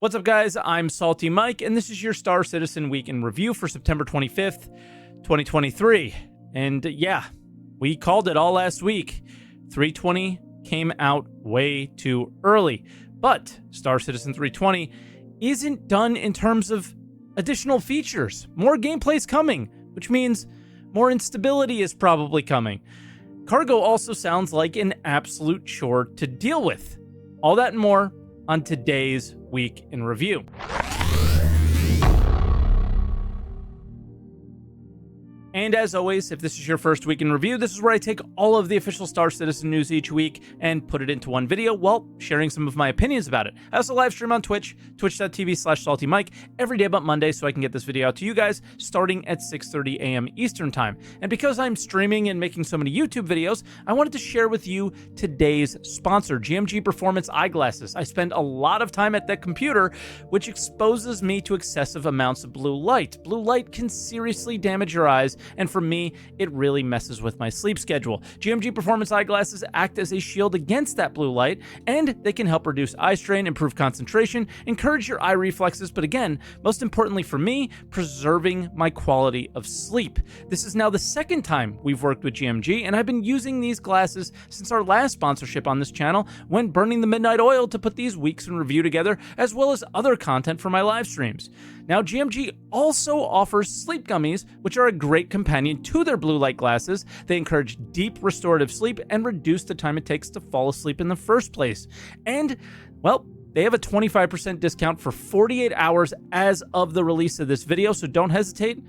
What's up, guys? I'm SaltEMike, and this is your Star Citizen Week in Review for September 25th, 2023. And yeah, we called it all last week. 320 came out way too early, but Star Citizen 320 isn't done in terms of additional features. More gameplay's coming, which means more instability is probably coming. Cargo also sounds like an absolute chore to deal with. All that and more on today's Week in Review. And as always, if this is your first week in review, this is where I take all of the official Star Citizen news each week and put it into one video while sharing some of my opinions about it. I also live stream on Twitch, twitch.tv/SaltEMike, every day but Monday, so I can get this video out to you guys starting at 6:30 a.m. Eastern Time. And because I'm streaming and making so many YouTube videos, I wanted to share with you today's sponsor, GMG Performance Eyeglasses. I spend a lot of time at that computer, which exposes me to excessive amounts of blue light. Blue light can seriously damage your eyes, and for me, it really messes with my sleep schedule. GMG Performance Eyeglasses act as a shield against that blue light, and they can help reduce eye strain, improve concentration, encourage your eye reflexes, but again, most importantly for me, preserving my quality of sleep. This is now the second time we've worked with GMG, and I've been using these glasses since our last sponsorship on this channel when burning the midnight oil to put these weeks in review together, as well as other content for my live streams. Now, GMG also offers sleep gummies, which are a great companion to their blue light glasses. They encourage deep restorative sleep and reduce the time it takes to fall asleep in the first place. And, well, they have a 25% discount for 48 hours as of the release of this video, so don't hesitate.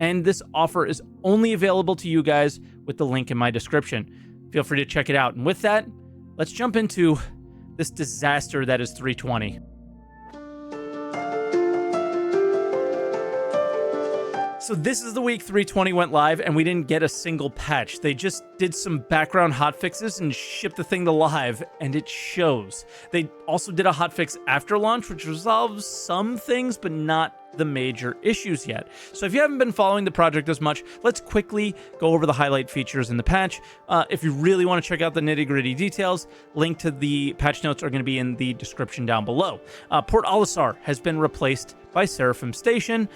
And this offer is only available to you guys with the link in my description. Feel free to check it out. And with that, let's jump into this disaster that is 320. So this is the week 320 went live, and we didn't get a single patch. They just did some background hotfixes and shipped the thing to live, and it shows. They also did a hotfix after launch, which resolves some things, but not the major issues yet. So if you haven't been following the project as much, let's quickly go over the highlight features in the patch. If you really want to check out the nitty-gritty details, link to the patch notes are going to be in the description down below. Port Olisar has been replaced by Seraphim Station,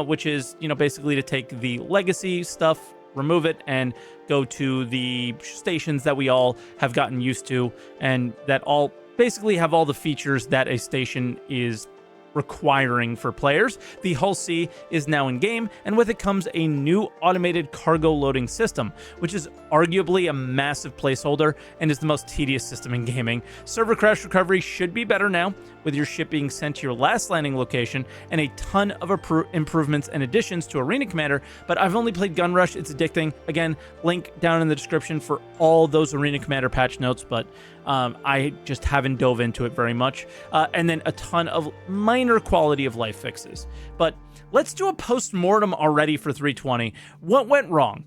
which is, basically to take the legacy stuff, remove it, and go to the stations that we all have gotten used to, and that all basically have all the features that a station is requiring for players. The Hull C is now in game, and with it comes a new automated cargo loading system, which is arguably a massive placeholder and is the most tedious system in gaming. Server crash recovery should be better now, with your ship being sent to your last landing location, and a ton of improvements and additions to Arena Commander, but I've only played Gun Rush. It's addicting. Again, link down in the description for all those Arena Commander patch notes, but I just haven't dove into it very much. And then a ton of minor quality of life fixes. But let's do a post-mortem already for 320. What went wrong?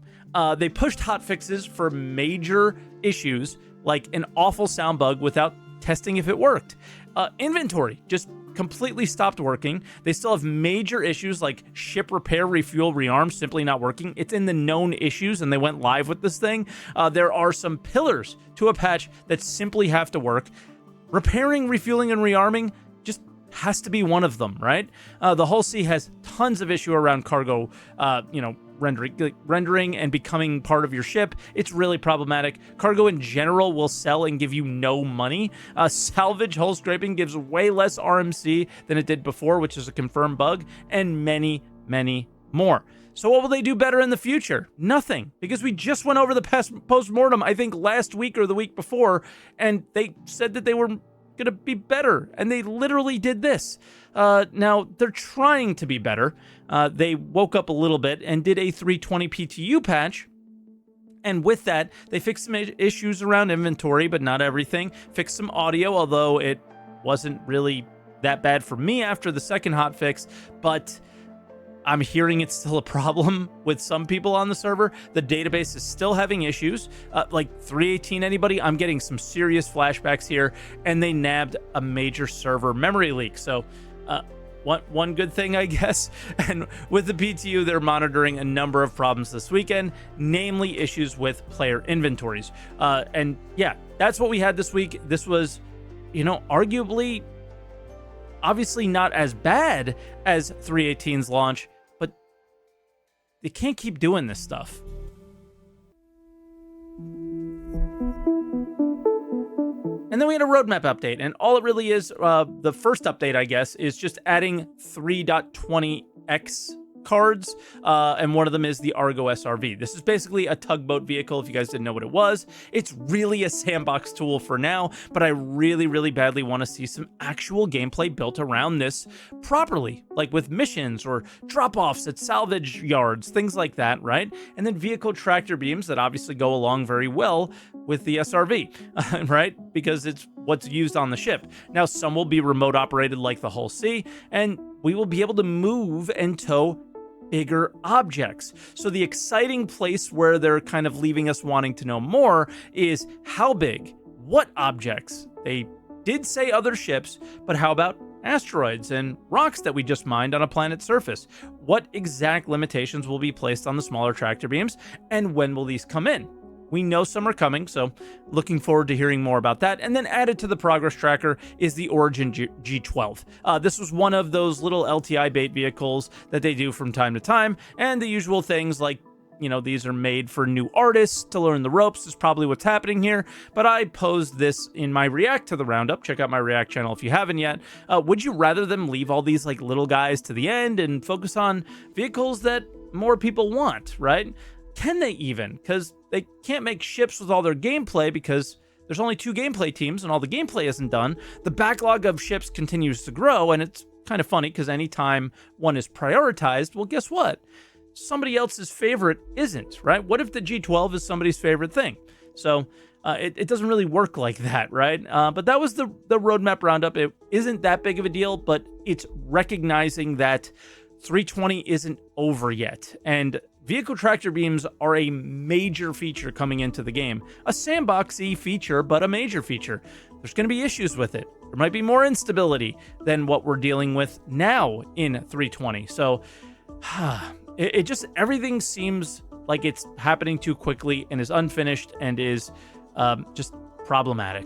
They pushed hotfixes for major issues, like an awful sound bug without testing if it worked. Inventory just completely stopped working. They still have major issues like ship repair, refuel, rearm simply not working. It's in the known issues, and they went live with this thing. There are some pillars to a patch that simply have to work. Repairing, refueling, and rearming just has to be one of them, right? The Hull C has tons of issue around cargo, rendering and becoming part of your ship. It's really problematic. Cargo in general will sell and give you no money. Salvage hull scraping gives way less RMC than it did before, which is a confirmed bug, and many, many more. So what will they do better in the future? Nothing, because we just went over the post-mortem, I think last week or the week before, and they said that they were going to be better, and they literally did this. Now, they're trying to be better. They woke up a little bit and did a 320 PTU patch, and with that, they fixed some issues around inventory, but not everything. Fixed some audio, although it wasn't really that bad for me after the second hotfix, but I'm hearing it's still a problem with some people on the server. The database is still having issues. Like 318 anybody, I'm getting some serious flashbacks here, and they nabbed a major server memory leak. So one good thing, I guess. And with the PTU, they're monitoring a number of problems this weekend, namely issues with player inventories. And yeah, that's what we had this week. This was, arguably Obviously not as bad as 318's launch, but they can't keep doing this stuff. And then we had a roadmap update, and all it really is, the first update, I guess, is just adding 3.20x cards, and one of them is the Argo SRV. This is basically a tugboat vehicle, if you guys didn't know what it was. It's really a sandbox tool for now, but I really, really badly want to see some actual gameplay built around this properly, like with missions or drop-offs at salvage yards, things like that, right? And then vehicle tractor beams that obviously go along very well with the SRV, right? Because it's what's used on the ship. Now, some will be remote operated like the Hull C, and we will be able to move and tow bigger objects. So the exciting place where they're kind of leaving us wanting to know more is how big, what objects. They did say other ships, but how about asteroids and rocks that we just mined on a planet's surface? What exact limitations will be placed on the smaller tractor beams, and when will these come in? We know some are coming, so looking forward to hearing more about that. And then added to the progress tracker is the Origin G12. This was one of those little LTI bait vehicles that they do from time to time, and the usual things like, you know, these are made for new artists to learn the ropes is probably what's happening here. But I posed this in my react to the roundup. Check out my react channel if you haven't yet. Would you rather them leave all these like little guys to the end and focus on vehicles that more people want, right? Can they even? Because they can't make ships with all their gameplay because there's only 2 gameplay teams and all the gameplay isn't done. The backlog of ships continues to grow, and it's kind of funny because anytime one is prioritized, well, guess what? Somebody else's favorite isn't, right? What if the G12 is somebody's favorite thing? So it doesn't really work like that, right? But that was the roadmap roundup. It isn't that big of a deal, but it's recognizing that 320 isn't over yet. And vehicle tractor beams are a major feature coming into the game. A sandboxy feature, but a major feature. There's going to be issues with it. There might be more instability than what we're dealing with now in 320. So it just, everything seems like it's happening too quickly and is unfinished and is just problematic.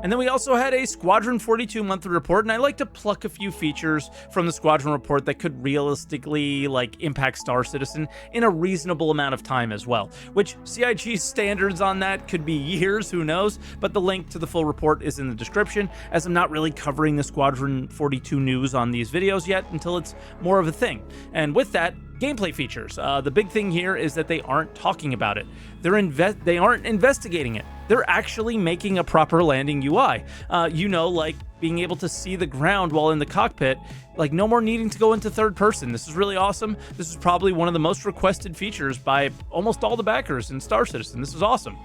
And then we also had a Squadron 42 monthly report, and I like to pluck a few features from the Squadron report that could realistically impact Star Citizen in a reasonable amount of time as well, which CIG standards on that could be years, who knows, but the link to the full report is in the description, as I'm not really covering the Squadron 42 news on these videos yet until it's more of a thing. And with that, gameplay features. The big thing here is that they aren't talking about it. They aren't investigating it. They're actually making a proper landing UI. Like being able to see the ground while in the cockpit, like no more needing to go into third person. This is really awesome. This is probably one of the most requested features by almost all the backers in Star Citizen. This is awesome.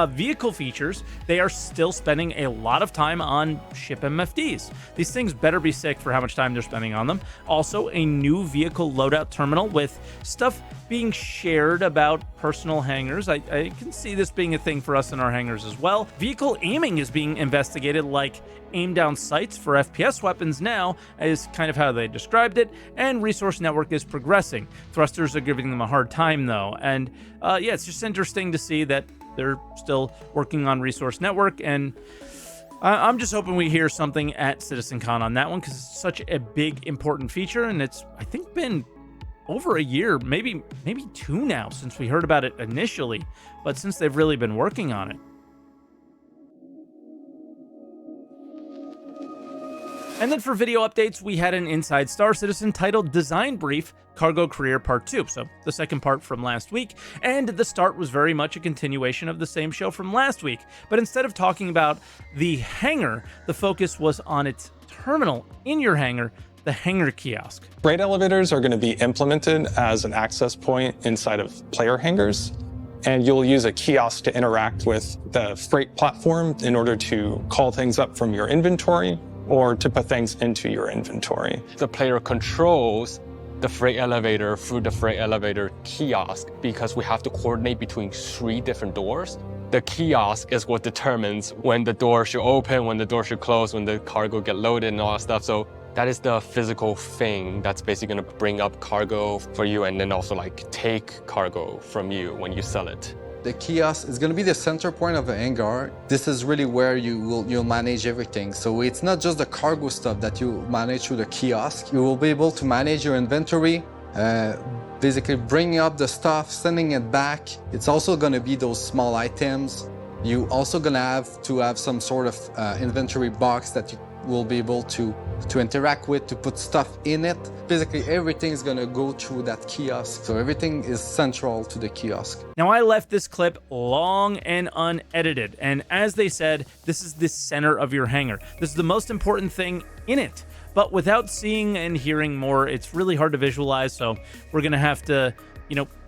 Vehicle features, they are still spending a lot of time on ship MFDs. These things better be sick for how much time they're spending on them. Also, a new vehicle loadout terminal with stuff being shared about personal hangars. I can see this being a thing for us in our hangars as well. Vehicle aiming is being investigated, like aim down sights for FPS weapons now is kind of how they described it, and resource network is progressing. Thrusters are giving them a hard time though, and it's just interesting to see that they're still working on resource network, and I'm just hoping we hear something at CitizenCon on that one, because it's such a big important feature, and it's I think been over a year, maybe 2 now since we heard about it initially, but since they've really been working on it. And then for video updates, we had an Inside Star Citizen titled Design Brief Cargo Career Part 2, so the second part from last week, and the start was very much a continuation of the same show from last week, but instead of talking about the hangar, the focus was on its terminal in your hangar, the hangar kiosk. Freight elevators are going to be implemented as an access point inside of player hangars, and you'll use a kiosk to interact with the freight platform in order to call things up from your inventory or to put things into your inventory. The player controls the freight elevator through the freight elevator kiosk because we have to coordinate between 3 different doors. The kiosk is what determines when the door should open, when the door should close, when the cargo get loaded and all that stuff. So that is the physical thing that's basically going to bring up cargo for you and then also take cargo from you when you sell it. The kiosk is going to be the center point of the hangar. This is really where you'll manage everything. So it's not just the cargo stuff that you manage through the kiosk. You will be able to manage your inventory, basically bringing up the stuff, sending it back. It's also going to be those small items. You also going to have some sort of inventory box that you will be able to interact with, to put stuff in it. Basically, everything is going to go through that kiosk. So everything is central to the kiosk. Now, I left this clip long and unedited, and as they said, this is the center of your hangar. This is the most important thing in it. But without seeing and hearing more, it's really hard to visualize, so we're going to have to,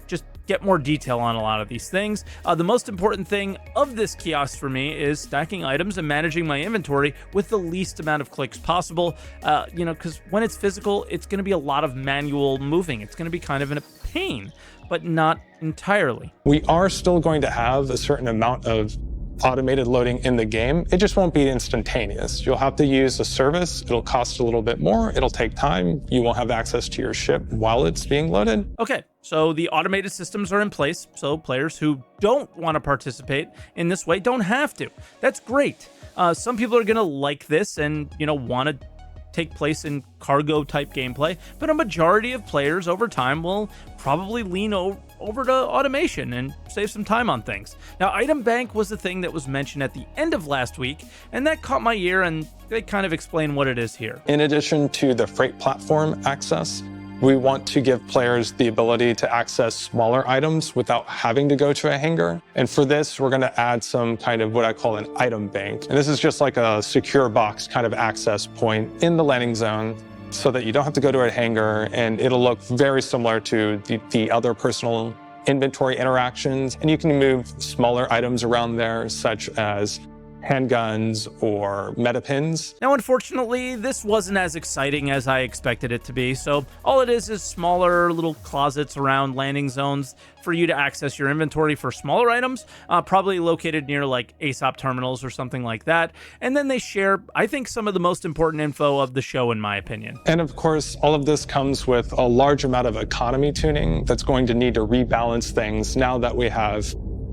just get more detail on a lot of these things. The most important thing of this kiosk for me is stacking items and managing my inventory with the least amount of clicks possible, because when it's physical, it's going to be a lot of manual moving. It's going to be kind of a pain, but not entirely. We are still going to have a certain amount of automated loading in the game. It just won't be instantaneous. You'll have to use a service. It'll cost a little bit more. It'll take time. You won't have access to your ship while it's being loaded. Okay, so the automated systems are in place, so players who don't want to participate in this way don't have to. That's great. Some people are going to like this and, want to take place in cargo type gameplay, but a majority of players over time will probably lean over to automation and save some time on things. Now, Item Bank was the thing that was mentioned at the end of last week, and that caught my ear, and they kind of explain what it is here. In addition to the freight platform access, we want to give players the ability to access smaller items without having to go to a hangar. And for this, we're going to add some kind of what I call an item bank. And this is just like a secure box kind of access point in the landing zone so that you don't have to go to a hangar, and it'll look very similar to the other personal inventory interactions. And you can move smaller items around there, such as handguns or metapins. Now, unfortunately, this wasn't as exciting as I expected it to be, so all it is smaller little closets around landing zones for you to access your inventory for smaller items, probably located near like ASOP terminals or something like that. And then they share, I think, some of the most important info of the show, in my opinion. And of course, all of this comes with a large amount of economy tuning that's going to need to rebalance things now that we have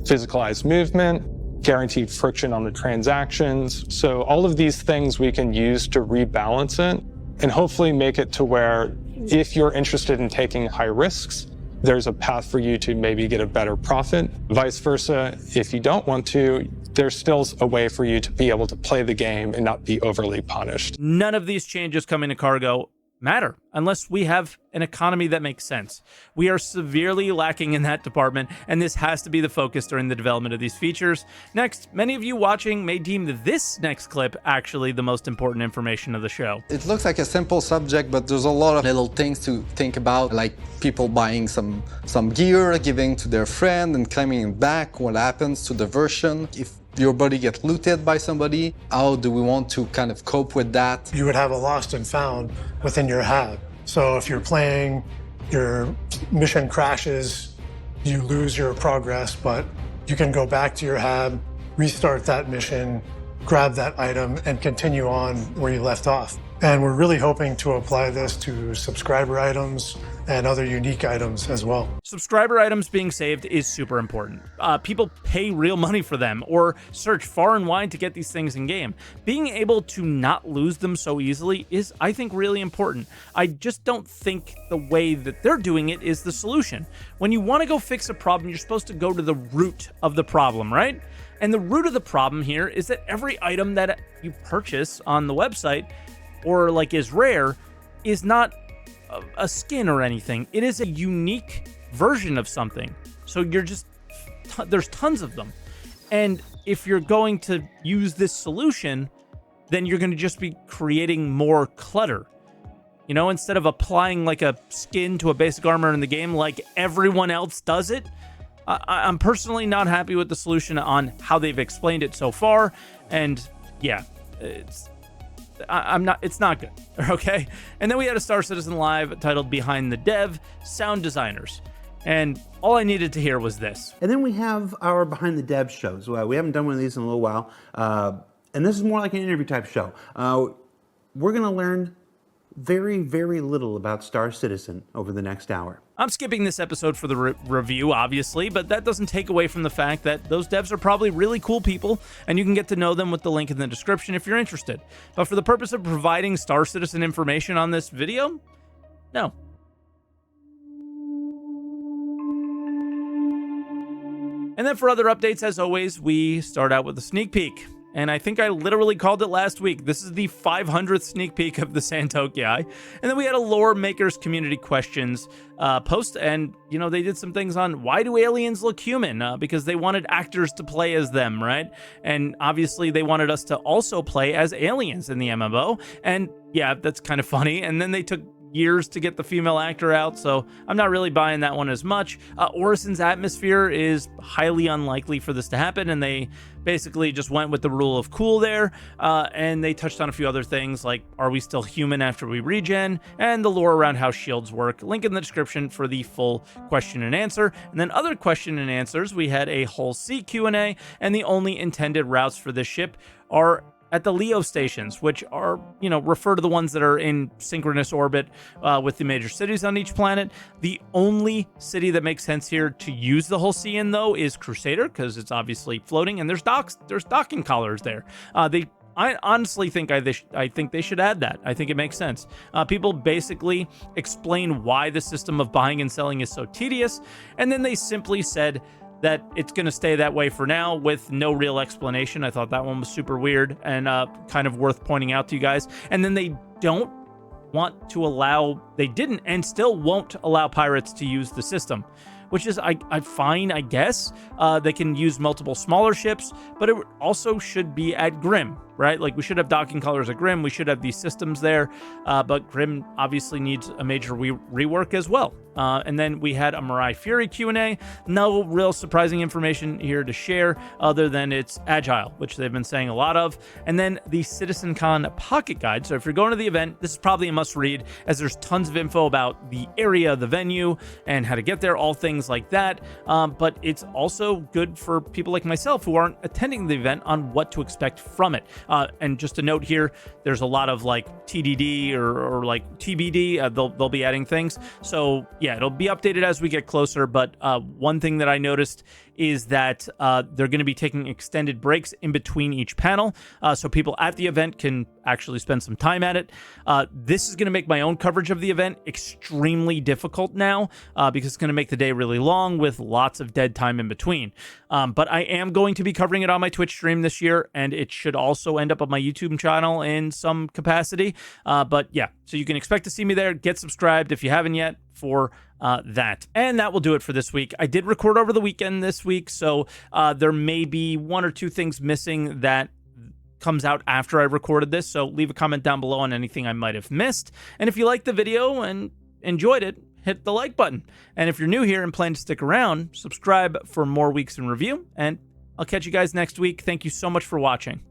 physicalized movement, guaranteed friction on the transactions. So all of these things we can use to rebalance it and hopefully make it to where if you're interested in taking high risks, there's a path for you to maybe get a better profit. Vice versa, if you don't want to, there's still a way for you to be able to play the game and not be overly punished. None of these changes coming to cargo matter unless we have an economy that makes sense. We are severely lacking in that department, and this has to be the focus during the development of these features. Next, many of you watching may deem this next clip actually the most important information of the show. It looks like a simple subject, but there's a lot of little things to think about, like people buying some gear, giving to their friend and claiming it back. What happens to the version? If your buddy gets looted by somebody, how do we want to kind of cope with that? You would have a lost and found within your hab. So if you're playing, your mission crashes, you lose your progress, but you can go back to your hab, restart that mission, grab that item, and continue on where you left off. And we're really hoping to apply this to subscriber items and other unique items as well. Subscriber items being saved is super important. People pay real money for them or search far and wide to get these things in game. Being able to not lose them so easily is, I think, really important. I just don't think the way that they're doing it is the solution. When you want to go fix a problem, you're supposed to go to the root of the problem, right? And the root of the problem here is that every item that you purchase on the website or like is rare is not a skin or anything. It is a unique version of something. So you're just, there's tons of them. And if you're going to use this solution, then you're going to just be creating more clutter. You know, instead of applying like a skin to a basic armor in the game like everyone else does it, I'm personally not happy with the solution on how they've explained it so far. And yeah, it's not good, okay? And then we had a Star Citizen Live titled Behind the Dev, Sound Designers. And all I needed to hear was this. And then we have our Behind the Dev shows. We haven't done one of these in a little while. And this is more like an interview type show. We're going to learn very, very little about Star Citizen over the next hour. I'm skipping this episode for the review, obviously, but that doesn't take away from the fact that those devs are probably really cool people, and you can get to know them with the link in the description if you're interested. But for the purpose of providing Star Citizen information on this video, no. And then for other updates, as always, we start out with a sneak peek. And I think I literally called it last week. This is the 500th sneak peek of the Santokiai. And then we had a Lore Makers community questions post, and, you know, they did some things on why do aliens look human? Because they wanted actors to play as them, right? And obviously they wanted us to also play as aliens in the MMO. And yeah, that's kind of funny. And then they took years to get the female actor out, so I'm not really buying that one as much. Orison's atmosphere is highly unlikely for this to happen, and they basically just went with the rule of cool there, and they touched on a few other things like, are we still human after we regen, and the lore around how shields work. Link in the description for the full question and answer. And then other question and answers, we had a Hull C Q&A, and the only intended routes for this ship are at the LEO stations, which are, you know, refer to the ones that are in synchronous orbit with the major cities on each planet. The only city that makes sense here to use the Hull C in, though, is Crusader, because it's obviously floating, and there's docking collars there. I honestly think I think they should add that. I think it makes sense. People basically explain why the system of buying and selling is so tedious, and then they simply said that it's going to stay that way for now with no real explanation. I thought that one was super weird and kind of worth pointing out to you guys. And then they don't want to allow, they didn't and still won't allow pirates to use the system, which is I fine, I guess. They can use multiple smaller ships, but it also should be at Grim, right? Like, we should have docking colors at Grim. We should have these systems there, but Grim obviously needs a major rework as well. And then we had a Mirai Fury Q&A. No real surprising information here to share other than it's agile, which they've been saying a lot of. And then the CitizenCon Pocket Guide. So if you're going to the event, this is probably a must read, as there's tons of info about the area, the venue, and how to get there, all things like that. But it's also good for people like myself who aren't attending the event on what to expect from it. And just a note here, there's a lot of like TDD or like TBD. They'll be adding things. So yeah, it'll be updated as we get closer. But one thing that I noticed is that they're going to be taking extended breaks in between each panel, so people at the event can actually spend some time at it. This is going to make my own coverage of the event extremely difficult now, because it's going to make the day really long with lots of dead time in between. But I am going to be covering it on my Twitch stream this year, and it should also end up on my YouTube channel in some capacity. But yeah, so you can expect to see me there. Get subscribed if you haven't yet for that. And that will do it for this week. I did record over the weekend this week, so there may be one or two things missing that comes out after I recorded this, so leave a comment down below on anything I might have missed. And if you liked the video and enjoyed it, hit the like button. And if you're new here and plan to stick around, subscribe for more weeks in review, and I'll catch you guys next week. Thank you so much for watching.